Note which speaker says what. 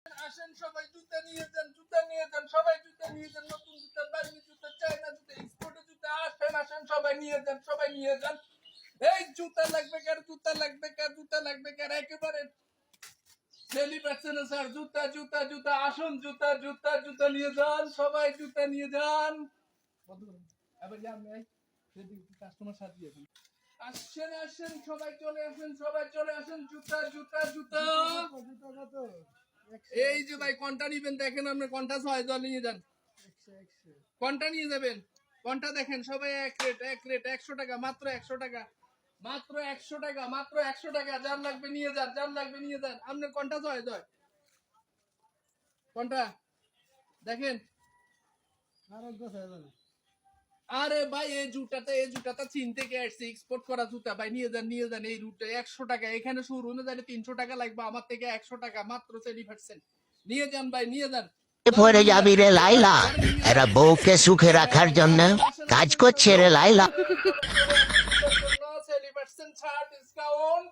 Speaker 1: আসেন সবাই জুতা নিয়ে যান, জুতা নিয়ে যান, সবাই জুতা নিয়ে যান, নতুন জুতা, বার্মি জুতা, চায়না জুতা, এক্সপোর্টের জুতা। আসেন আসেন সবাই নিয়ে যান, সবাই নিয়ে যান। এই জুতা লাগবে কার, জুতা লাগবে কার, জুতা লাগবে কার, একেবারে সেলি পাচ্ছে না স্যার। জুতা জুতা জুতা, আসুন জুতা জুতা জুতা নিয়ে যান, সবাই জুতা নিয়ে যান। এবার যান ভাই, কাস্টমার সাজিয়ে দেন। আসেন আসেন সবাই চলে আসেন, সবাই চলে আসেন। জুতা জুতা জুতা, এই যে ভাই কোনটা নিবেন দেখেন, আপনি কোনটা 6 জন নিয়ে যান, কোনটা নিয়ে যাবেন, কোনটা দেখেন। সবাই এক রেট, এক রেট, 100 টাকা, মাত্র 100 টাকা, মাত্র 100 টাকা, মাত্র 100 টাকা। যার লাগবে নিয়ে যান, যার লাগবে নিয়ে যান। আপনি কোনটা 6 জন, কোনটা দেখেন। আরে ভাই এই জুতাটা চীন থেকে আসছে, এক্সপোর্ট করা জুতা ভাই। নিয়ে যান নিয়ে যান। এই রুটে 100 টাকা, এখানে শুরু হয়ে যাবে 300 টাকা লাগবে, আমার থেকে 100 টাকা, মাত্র 40%। নিয়ে যান ভাই, নিয়ে যান।
Speaker 2: পরে যাবি রে লাইলা, এরা বউকে সুখে রাখার জন্য কাজ করছে রে লাইলা।
Speaker 1: 40% ছাড়, ডিসকাউন্ট।